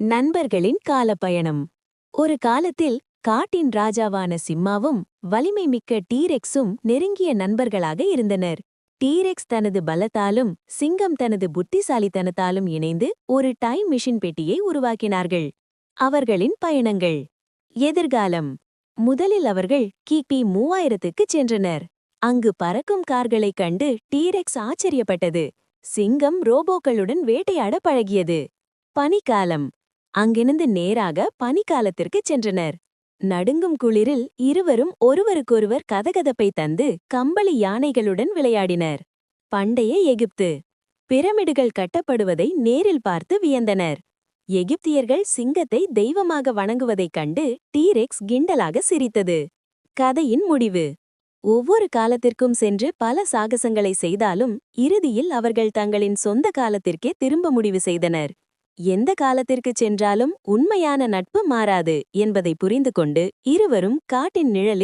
நண்பர்களின் காலப்பயணம். ஒரு காலத்தில் காட்டின் ராஜாவான சிம்மாவும் வலிமை மிக்க டீரெக்ஸும் நெருங்கிய நண்பர்களாக இருந்தனர். டீரெக்ஸ் தனது பலத்தாலும் சிங்கம் தனது புத்திசாலித்தனத்தாலும் இணைந்து ஒரு டைம் மிஷின் பெட்டியை உருவாக்கினார்கள். அவர்களின் பயணங்கள். எதிர்காலம். முதலில் அவர்கள் கிபி 3000க்கு சென்றனர். அங்கு பறக்கும் கார்களைக் கண்டு டீரெக்ஸ் ஆச்சரியப்பட்டது. சிங்கம் ரோபோக்களுடன் வேட்டையாட பழகியது. பனிக்காலம். அங்கிருந்து நேராக பனிக்காலத்திற்குச் சென்றனர். நடுங்கும் குளிரில் இருவரும் ஒருவருக்கொருவர் கதகதப்பை தந்து கம்பளி யானைகளுடன் விளையாடினர். பண்டைய எகிப்து. பிரமிடுகள் கட்டப்படுவதை நேரில் பார்த்து வியந்தனர். எகிப்தியர்கள் சிங்கத்தை தெய்வமாக வணங்குவதைக் கண்டு டீரெக்ஸ் கிண்டலாக சிரித்தது. கதையின் முடிவு. ஒவ்வொரு காலத்திற்கும் சென்று பல சாகசங்களை செய்தாலும் இறுதியில் அவர்கள் தங்களின் சொந்த காலத்திற்கே திரும்ப முடிவு செய்தனர். எந்த காலத்திற்குச் சென்றாலும் உண்மையான நட்பு மாறாது என்பதை புரிந்து கொண்டு இருவரும் காட்டின் நிழலில்